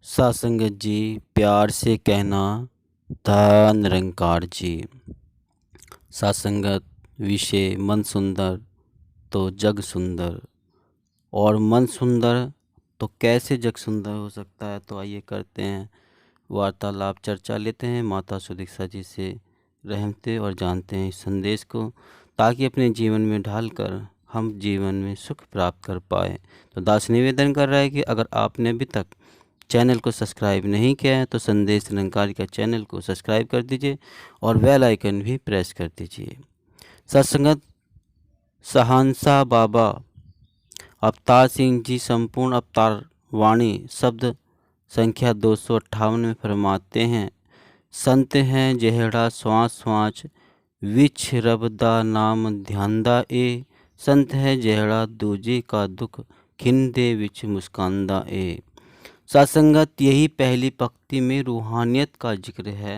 सासंगत जी, प्यार से कहना था निरंकार जी। सासंगत विषय मन सुंदर तो जग सुंदर, और मन सुंदर तो कैसे जग सुंदर हो सकता है। तो आइए करते हैं वार्तालाप, चर्चा लेते हैं माता सुदीक्षा जी से, रहमते और जानते हैं इस संदेश को, ताकि अपने जीवन में ढालकर हम जीवन में सुख प्राप्त कर पाए। तो दास निवेदन कर रहा है कि अगर आपने अभी तक चैनल को सब्सक्राइब नहीं किया है तो संदेश निरंकारी का चैनल को सब्सक्राइब कर दीजिए और बेल आइकन भी प्रेस कर दीजिए। सत्संगत शहंशाह बाबा अवतार सिंह जी संपूर्ण अवतार वाणी शब्द संख्या 258 में फरमाते हैं, संत हैं जेहड़ा श्वास श्वास विच रब दा नाम ध्यांदा ए, संत है जेहड़ा दूजे का दुख खिंदे विच मुस्कांदा ए। सत्संगत यही पहली पंक्ति में रूहानियत का जिक्र है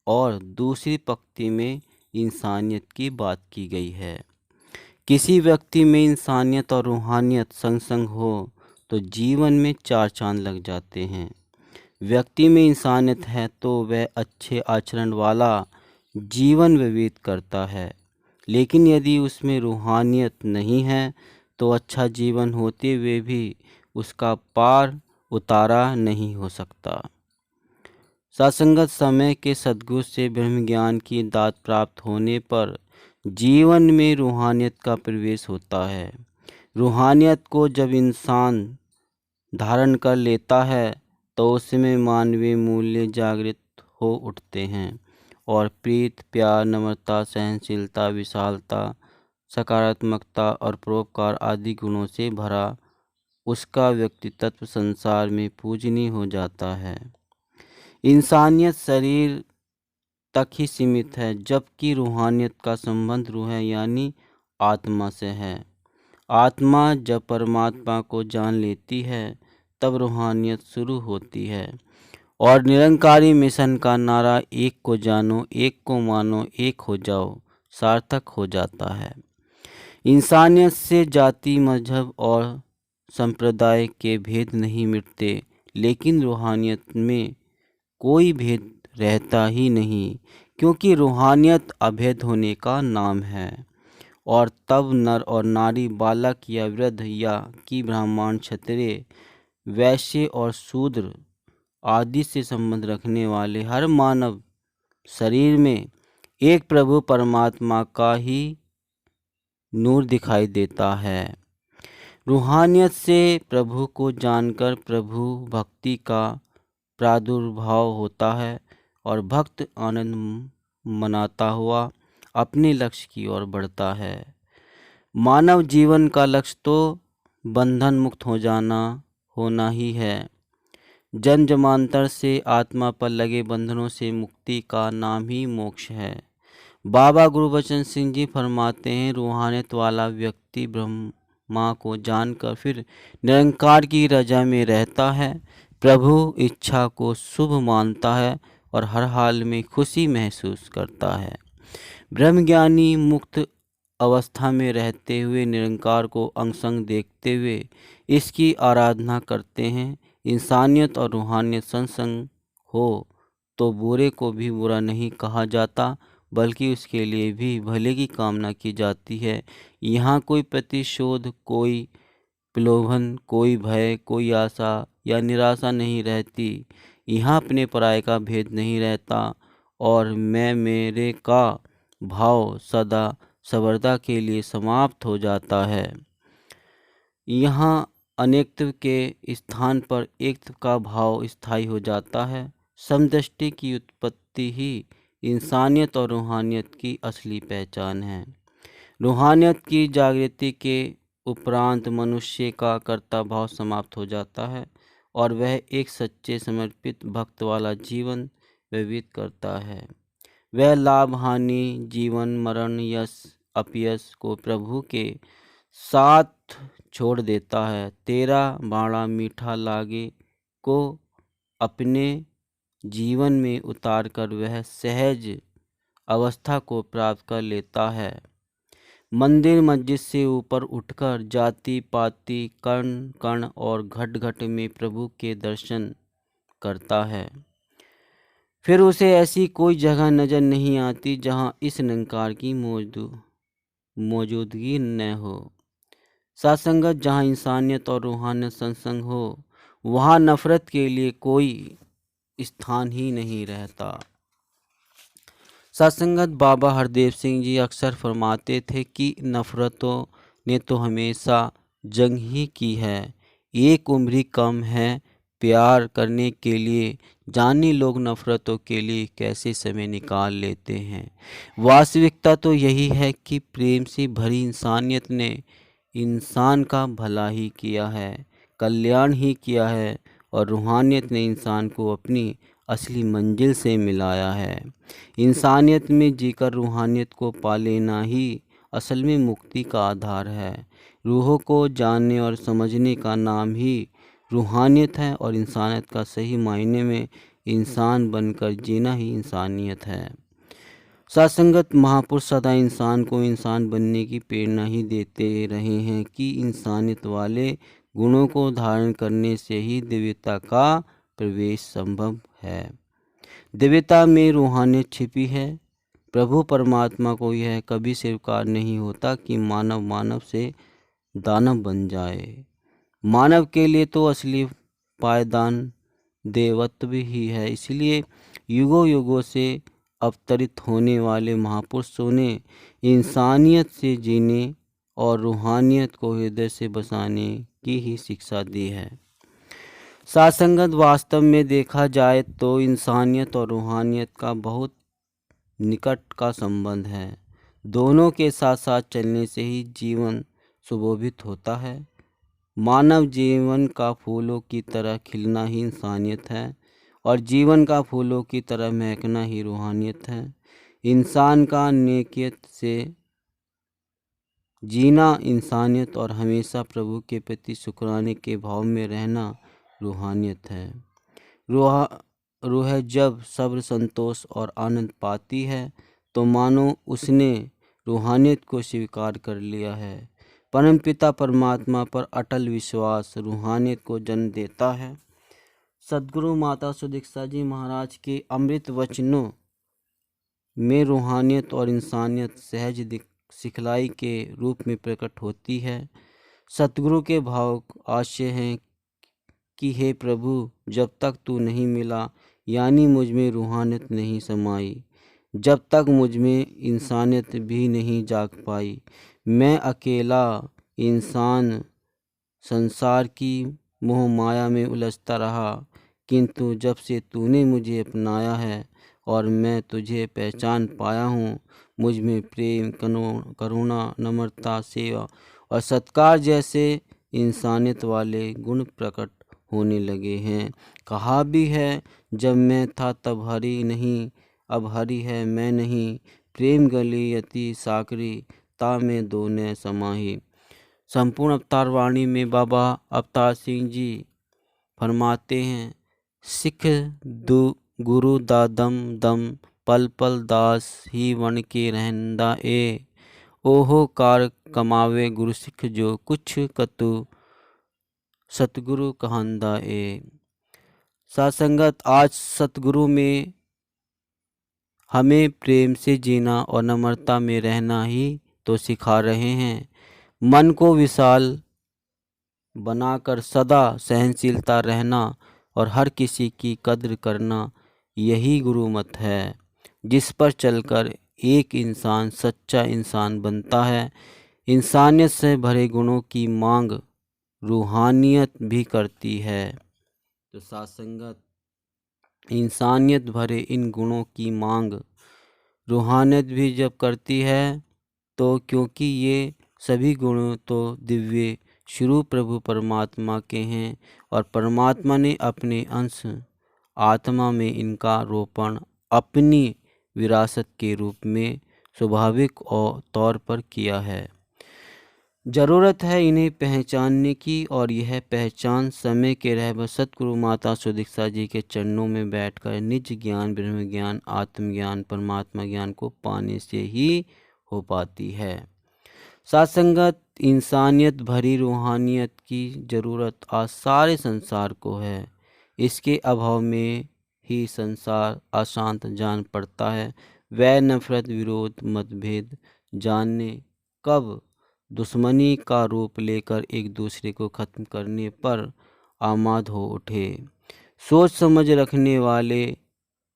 और दूसरी पंक्ति में इंसानियत की बात की गई है। किसी व्यक्ति में इंसानियत और रूहानियत संग संग हो तो जीवन में चार चांद लग जाते हैं। व्यक्ति में इंसानियत है तो वह अच्छे आचरण वाला जीवन व्यतीत करता है, लेकिन यदि उसमें रूहानियत नहीं है तो अच्छा जीवन होते हुए भी उसका पार उतारा नहीं हो सकता। सत्संगत समय के सद्गुरु से ब्रह्म ज्ञान की दात प्राप्त होने पर जीवन में रूहानियत का प्रवेश होता है। रूहानियत को जब इंसान धारण कर लेता है तो उसमें मानवीय मूल्य जागृत हो उठते हैं और प्रीत, प्यार, नम्रता, सहनशीलता, विशालता, सकारात्मकता और परोपकार आदि गुणों से भरा उसका व्यक्तित्व संसार में पूजनीय हो जाता है। इंसानियत शरीर तक ही सीमित है, जबकि रूहानियत का संबंध रूह यानी आत्मा से है। आत्मा जब परमात्मा को जान लेती है तब रूहानियत शुरू होती है और निरंकारी मिशन का नारा एक को जानो, एक को मानो, एक हो जाओ सार्थक हो जाता है। इंसानियत से जाति, मजहब और संप्रदाय के भेद नहीं मिटते, लेकिन रूहानियत में कोई भेद रहता ही नहीं, क्योंकि रूहानियत अभेद होने का नाम है। और तब नर और नारी, बालक या वृद्ध या कि ब्राह्मण, क्षत्रिय, वैश्य और शूद्र आदि से संबंध रखने वाले हर मानव शरीर में एक प्रभु परमात्मा का ही नूर दिखाई देता है। रूहानियत से प्रभु को जानकर प्रभु भक्ति का प्रादुर्भाव होता है और भक्त आनंद मनाता हुआ अपने लक्ष्य की ओर बढ़ता है। मानव जीवन का लक्ष्य तो बंधन मुक्त हो जाना होना ही है। जन्म जन्मांतर से आत्मा पर लगे बंधनों से मुक्ति का नाम ही मोक्ष है। बाबा गुरबचन सिंह जी फरमाते हैं, रूहानियत वाला व्यक्ति ब्रह्मा को जानकर फिर निरंकार की रजा में रहता है, प्रभु इच्छा को शुभ मानता है और हर हाल में खुशी महसूस करता है। ब्रह्मज्ञानी मुक्त अवस्था में रहते हुए निरंकार को अंग संग देखते हुए इसकी आराधना करते हैं। इंसानियत और रूहानियत संग हो तो बुरे को भी बुरा नहीं कहा जाता, बल्कि उसके लिए भी भले की कामना की जाती है। यहाँ कोई प्रतिशोध, कोई प्रलोभन, कोई भय, कोई आशा या निराशा नहीं रहती। यहाँ अपने पराये का भेद नहीं रहता और मैं मेरे का भाव सदा सर्वदा के लिए समाप्त हो जाता है। यहाँ अनेकत्व के स्थान पर एकत्व का भाव स्थायी हो जाता है। समदृष्टि की उत्पत्ति ही इंसानियत और रूहानियत की असली पहचान है। रूहानियत की जागृति के उपरांत मनुष्य का कर्ता भाव समाप्त हो जाता है और वह एक सच्चे समर्पित भक्त वाला जीवन व्यतीत करता है। वह लाभ हानि, जीवन मरण, यश अपयश को प्रभु के साथ छोड़ देता है। तेरा बाड़ा मीठा लागे को अपने जीवन में उतारकर वह सहज अवस्था को प्राप्त कर लेता है। मंदिर मस्जिद से ऊपर उठकर जाति पाति, कण कण और घट घट में प्रभु के दर्शन करता है, फिर उसे ऐसी कोई जगह नज़र नहीं आती जहाँ इस निरंकार की मौजूदगी न हो। सत्संगत जहाँ इंसानियत और रूहानियत सत्संग हो, वहाँ नफ़रत के लिए कोई स्थान ही नहीं रहता। सत्संगत बाबा हरदेव सिंह जी अक्सर फरमाते थे कि नफ़रतों ने तो हमेशा जंग ही की है, एक उम्र ही कम है प्यार करने के लिए, जाने लोग नफ़रतों के लिए कैसे समय निकाल लेते हैं। वास्तविकता तो यही है कि प्रेम से भरी इंसानियत ने इंसान का भला ही किया है, कल्याण ही किया है, और रूहानियत ने इंसान को अपनी असली मंजिल से मिलाया है। इंसानियत में जीकर रूहानियत को पा लेना ही असल में मुक्ति का आधार है। रूहों को जानने और समझने का नाम ही रूहानियत है, और इंसानियत का सही मायने में इंसान बनकर जीना ही इंसानियत है। सत्संगत महापुरुष सदा इंसान को इंसान बनने की प्रेरणा ही देते रहे हैं कि इंसानियत वाले गुणों को धारण करने से ही दिव्यता का प्रवेश संभव है। दिव्यता में रूहानियत छिपी है। प्रभु परमात्मा को यह कभी स्वीकार नहीं होता कि मानव मानव से दानव बन जाए। मानव के लिए तो असली पायदान देवत्व ही है। इसलिए युगों युगों से अवतरित होने वाले महापुरुषों ने इंसानियत से जीने और रूहानियत को हृदय से बसाने की ही शिक्षा दी है। सत्संगत वास्तव में देखा जाए तो इंसानियत और रूहानियत का बहुत निकट का संबंध है। दोनों के साथ साथ चलने से ही जीवन सुशोभित होता है। मानव जीवन का फूलों की तरह खिलना ही इंसानियत है, और जीवन का फूलों की तरह महकना ही रूहानियत है। इंसान का नेकियत से जीना इंसानियत, और हमेशा प्रभु के प्रति शुक्राने के भाव में रहना रूहानियत है। रूह जब सब्र, संतोष और आनंद पाती है तो मानो उसने रूहानियत को स्वीकार कर लिया है। परमपिता परमात्मा पर अटल विश्वास रूहानियत को जन्म देता है। सद्गुरु माता सुदीक्षा जी महाराज के अमृत वचनों में रूहानियत और इंसानियत सहज सिखलाई के रूप में प्रकट होती है। सतगुरु के भाव आशय हैं कि हे प्रभु, जब तक तू नहीं मिला यानी मुझ में रूहानियत नहीं समाई, जब तक मुझ में इंसानियत भी नहीं जाग पाई, मैं अकेला इंसान संसार की मोह माया में उलझता रहा। किंतु जब से तूने मुझे अपनाया है और मैं तुझे पहचान पाया हूँ, मुझ में प्रेम, करुणा, नम्रता, सेवा और सत्कार जैसे इंसानियत वाले गुण प्रकट होने लगे हैं। कहा भी है, जब मैं था तब हरि नहीं, अब हरि है मैं नहीं, प्रेम गली यति साकरी, ता में दो न समाही। संपूर्ण अवतार वाणी में बाबा अवतार सिंह जी फरमाते हैं, सिख गुरु दादम दम, पल पल दास ही वन के रहंदा ए, ओहो कार कमावे गुरु सिख जो कुछ कतु सतगुरु कहांदा ए। सत्संगत आज सतगुरु में हमें प्रेम से जीना और नम्रता में रहना ही तो सिखा रहे हैं। मन को विशाल बनाकर सदा सहनशीलता रहना और हर किसी की कद्र करना, यही गुरुमत है जिस पर चलकर एक इंसान सच्चा इंसान बनता है। इंसानियत से भरे गुणों की मांग रूहानियत भी करती है। तो सत्संगत इंसानियत भरे इन गुणों की मांग रूहानियत भी जब करती है, तो क्योंकि ये सभी गुण तो दिव्य शुरू प्रभु परमात्मा के हैं, और परमात्मा ने अपने अंश आत्मा में इनका रोपण अपनी विरासत के रूप में स्वाभाविक और तौर पर किया है। ज़रूरत है इन्हें पहचानने की, और यह पहचान समय के रहबर सतगुरु माता सुदीक्षा जी के चरणों में बैठकर निज ज्ञान, ब्रह्म ज्ञान, आत्मज्ञान, परमात्मा ज्ञान को पाने से ही हो पाती है। सत्संगत इंसानियत भरी रूहानियत की ज़रूरत आज सारे संसार को है। इसके अभाव में ही संसार अशांत जान पड़ता है। वह नफरत, विरोध, मतभेद जाने कब दुश्मनी का रूप लेकर एक दूसरे को खत्म करने पर आमाद हो उठे। सोच समझ रखने वाले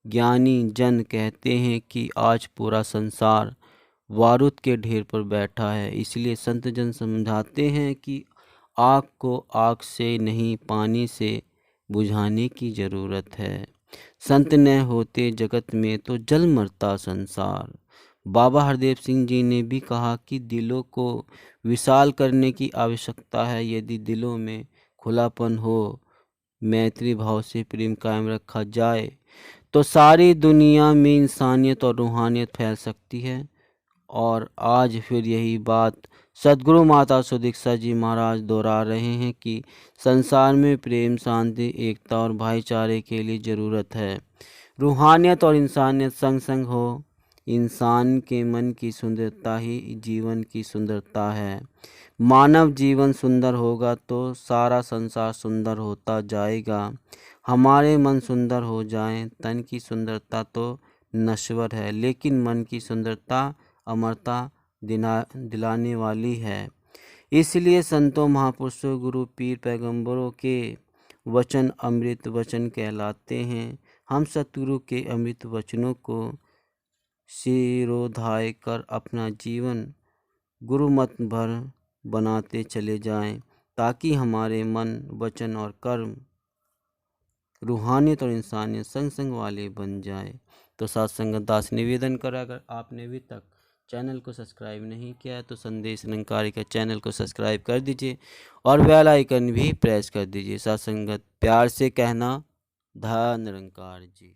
ज्ञानी जन कहते हैं कि आज पूरा संसार बारूद के ढेर पर बैठा है। इसलिए संत जन समझाते हैं कि आग को आग से नहीं, पानी से बुझाने की ज़रूरत है। संत न होते जगत में तो जल मरता संसार। बाबा हरदेव सिंह जी ने भी कहा कि दिलों को विशाल करने की आवश्यकता है। यदि दिलों में खुलापन हो, मैत्री भाव से प्रेम कायम रखा जाए तो सारी दुनिया में इंसानियत और रूहानियत फैल सकती है। और आज फिर यही बात सद्गुरु माता सुदीक्षा जी महाराज दोहरा रहे हैं कि संसार में प्रेम, शांति, एकता और भाईचारे के लिए ज़रूरत है। रूहानियत और इंसानियत संग संग हो। इंसान के मन की सुंदरता ही जीवन की सुंदरता है। मानव जीवन सुंदर होगा तो सारा संसार सुंदर होता जाएगा। हमारे मन सुंदर हो जाएं, तन की सुंदरता तो नश्वर है, लेकिन मन की सुंदरता अमरता दिलाने वाली है। इसलिए संतों, महापुरुषों, गुरु, पीर, पैगंबरों के वचन अमृत वचन कहलाते हैं। हम सतगुरु के अमृत वचनों को शिरोधार्य कर अपना जीवन गुरुमत भर बनाते चले जाएं, ताकि हमारे मन, वचन और कर्म रूहानियत और इंसानियत संग संग वाले बन जाए। तो सत्संगत दास निवेदन कर, अगर आपने अभी तक चैनल को सब्सक्राइब नहीं किया है तो संदेश निरंकारी का चैनल को सब्सक्राइब कर दीजिए और बेल आइकन भी प्रेस कर दीजिए। सत्संगत प्यार से कहना, धन निरंकार जी।